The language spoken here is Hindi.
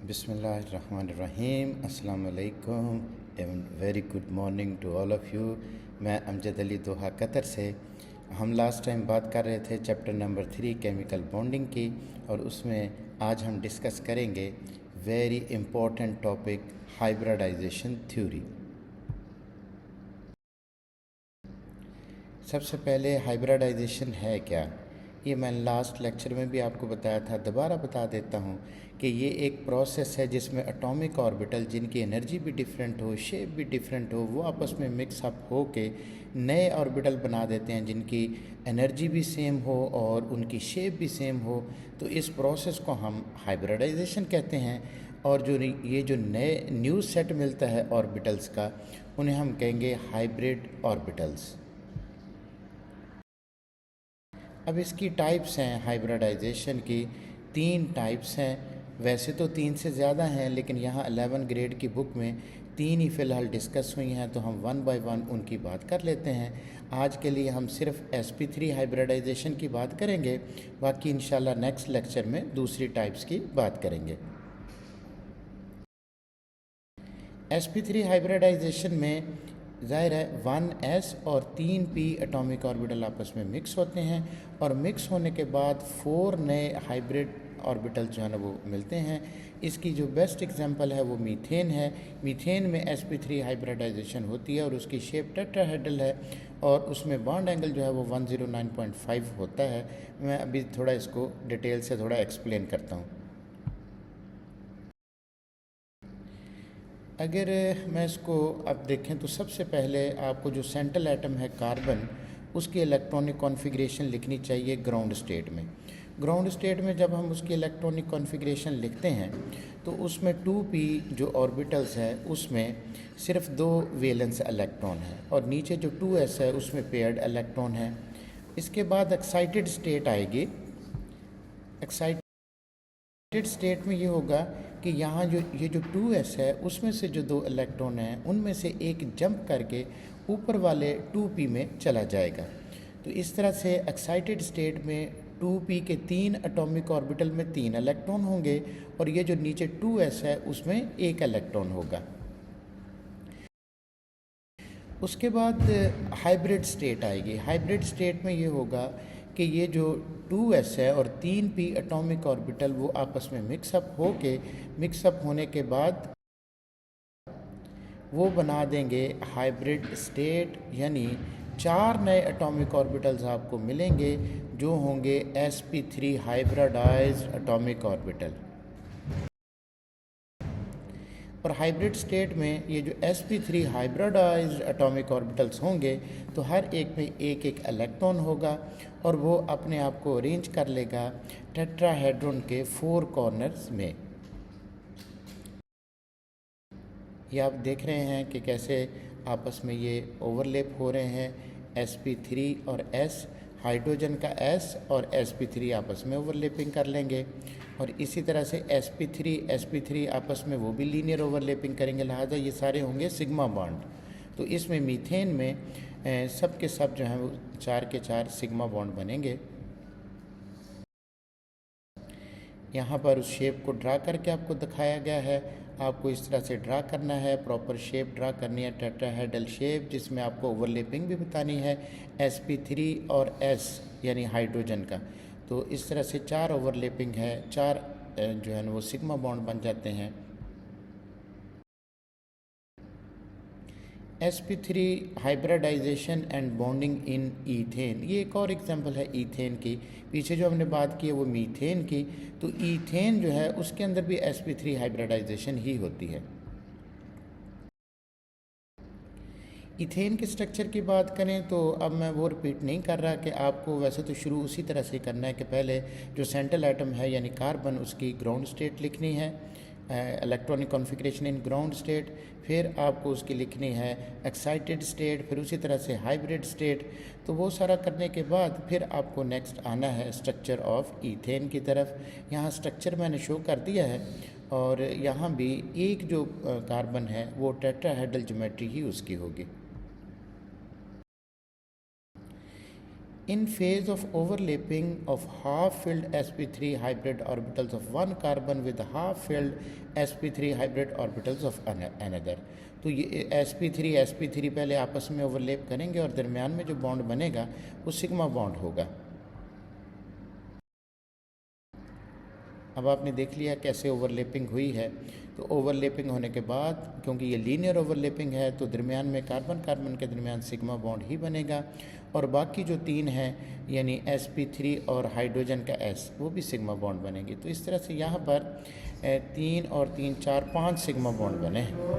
बिस्मिल्लाहिर्रहमानिर्रहीम अस्सलाम वालेकुम and very good morning to all of you. मैं अमजद अली दोहा कतर से। हम लास्ट टाइम बात कर रहे थे चैप्टर नंबर 3 केमिकल बॉन्डिंग की, और उसमें आज हम डिस्कस करेंगे very important topic hybridisation theory. सबसे पहले हाइब्रिडाइजेशन है क्या, ये मैंने लास्ट लेक्चर में भी आपको बताया था, दोबारा बता देता हूँ कि ये एक प्रोसेस है जिसमें एटॉमिक ऑर्बिटल जिनकी एनर्जी भी डिफरेंट हो, शेप भी डिफरेंट हो, वो आपस में मिक्स अप हो के नए ऑर्बिटल बना देते हैं जिनकी एनर्जी भी सेम हो और उनकी शेप भी सेम हो। तो इस प्रोसेस को हम हाइब्रिडाइजेशन कहते हैं। और ये जो नए न्यू सेट मिलता है ऑर्बिटल्स का, उन्हें हम कहेंगे हाइब्रिड ऑर्बिटल्स। अब इसकी टाइप्स हैं हाइब्रिडाइजेशन की, 3 टाइप्स हैं। वैसे तो 3 से ज़्यादा हैं, लेकिन यहाँ 11 ग्रेड की बुक में 3 ही फ़िलहाल डिस्कस हुई हैं, तो हम 1 बाय 1 उनकी बात कर लेते हैं। आज के लिए हम सिर्फ sp3 हाइब्रिडाइजेशन की बात करेंगे, बाकी इंशाल्लाह नेक्स्ट लेक्चर में दूसरी टाइप्स की बात करेंगे। sp3 हाइब्रिडाइजेशन में ज़ाहिर है 1s और 3p एटॉमिक ऑर्बिटल आपस में मिक्स होते हैं, और मिक्स होने के बाद 4 नए हाइब्रिड ऑर्बिटल जो है ना वो मिलते हैं। इसकी जो बेस्ट एग्जांपल है वो मीथेन है। मीथेन में sp3 हाइब्रिडाइजेशन होती है और उसकी शेप टेट्राहेड्रल है, और उसमें बॉन्ड एंगल जो है वो 109.5 होता है। मैं अभी थोड़ा इसको डिटेल से थोड़ा एक्सप्लेन करता हूँ। अगर मैं इसको अब देखें तो सबसे पहले आपको जो सेंट्रल एटम है कार्बन, उसकी इलेक्ट्रॉनिक कॉन्फ़िगरेशन लिखनी चाहिए ग्राउंड स्टेट में। ग्राउंड स्टेट में जब हम उसकी इलेक्ट्रॉनिक कॉन्फ़िगरेशन लिखते हैं तो उसमें 2p जो ऑर्बिटल्स है उसमें सिर्फ 2 वैलेंस इलेक्ट्रॉन है, और नीचे जो 2s है उसमें पेयर्ड इलेक्ट्रॉन है। इसके बाद एक्साइटेड स्टेट आएगी। एक्साइटेड स्टेट में ये होगा कि यहाँ जो ये जो 2s है उसमें से जो 2 इलेक्ट्रॉन हैं उनमें से एक जंप करके ऊपर वाले 2p में चला जाएगा। तो इस तरह से एक्साइटेड स्टेट में 2p के 3 एटॉमिक ऑर्बिटल में 3 इलेक्ट्रॉन होंगे, और ये जो नीचे 2s है उसमें 1 इलेक्ट्रॉन होगा। उसके बाद हाइब्रिड स्टेट आएगी। हाइब्रिड स्टेट में ये होगा कि ये जो 2s है और 3p एटॉमिक ऑर्बिटल वो आपस में मिक्सअप होने के बाद वो बना देंगे हाइब्रिड स्टेट, यानी 4 नए एटॉमिक ऑर्बिटल्स आपको मिलेंगे जो होंगे sp3 हाइब्रिडाइज्ड एटॉमिक ऑर्बिटल। और हाइब्रिड स्टेट में ये जो sp3 हाइब्रिडाइज्ड एटॉमिक ऑर्बिटल्स होंगे तो हर एक में एक एक इलेक्ट्रॉन होगा, और वो अपने आप को अरेंज कर लेगा टेट्राहेड्रॉन के 4 कॉर्नर्स में। ये आप देख रहे हैं कि कैसे आपस में ये ओवरलैप हो रहे हैं। sp3 और s, हाइड्रोजन का s और sp3 आपस में ओवरलैपिंग कर लेंगे, और इसी तरह से sp3 आपस में वो भी लीनियर ओवरलैपिंग करेंगे, लिहाजा ये सारे होंगे सिग्मा बॉन्ड। तो इसमें मीथेन में सब के सब जो हैं वो 4 के 4 सिग्मा बॉन्ड बनेंगे। यहाँ पर उस शेप को ड्रा करके आपको दिखाया गया है। आपको इस तरह से ड्रा करना है, प्रॉपर शेप ड्रा करनी है, टेट्राहेड्रल शेप, जिसमें आपको ओवरलैपिंग भी बतानी है sp3 और s यानी हाइड्रोजन का। तो इस तरह से 4 ओवरलैपिंग है, 4 जो है ना वो सिग्मा बॉन्ड बन जाते हैं। sp3 hybridization and bonding in ethane, ये एक और एग्जांपल है ईथेन की। पीछे जो हमने बात की है वो मीथेन की, तो ईथेन जो है उसके अंदर भी sp3 हाइब्रिडाइजेशन ही होती है। इथेन के स्ट्रक्चर की बात करें तो अब मैं वो रिपीट नहीं कर रहा कि आपको वैसे तो शुरू उसी तरह से करना है कि पहले जो सेंट्रल एटम है यानी कार्बन, उसकी ग्राउंड स्टेट लिखनी है, electronic configuration in ground state, फिर आपको उसकी लिखनी है एक्साइटेड स्टेट, फिर उसी तरह से हाइब्रिड स्टेट। तो वो सारा करने के बाद फिर आपको नेक्स्ट आना है स्ट्रक्चर ऑफ ईथेन की तरफ। यहाँ स्ट्रक्चर मैंने शो कर दिया है, और यहाँ भी एक जो कार्बन है वो टेट्राहेड्रल ज्योमेट्री ही उसकी होगी। In phase of overlapping of half-filled sp3 hybrid orbitals of one carbon with half-filled sp3 hybrid orbitals of another, तो ये sp3 पहले आपस में ओवरलेप करेंगे और दरमियान में जो बॉन्ड बनेगा वो सिग्मा बॉन्ड होगा। अब आपने देख लिया कैसे ओवरलेपिंग हुई है। तो ओवरलेपिंग होने के बाद, क्योंकि ये लीनियर ओवरलेपिंग है, तो दरमियान में कार्बन कार्बन के दरमियान सिग्मा बॉन्ड ही बनेगा और बाकी जो 3 हैं यानी sp3 और हाइड्रोजन का s वो भी सिग्मा बॉन्ड बनेंगे। तो इस तरह से यहाँ पर 3 और 3 4 5 सिग्मा बॉन्ड बने हैं।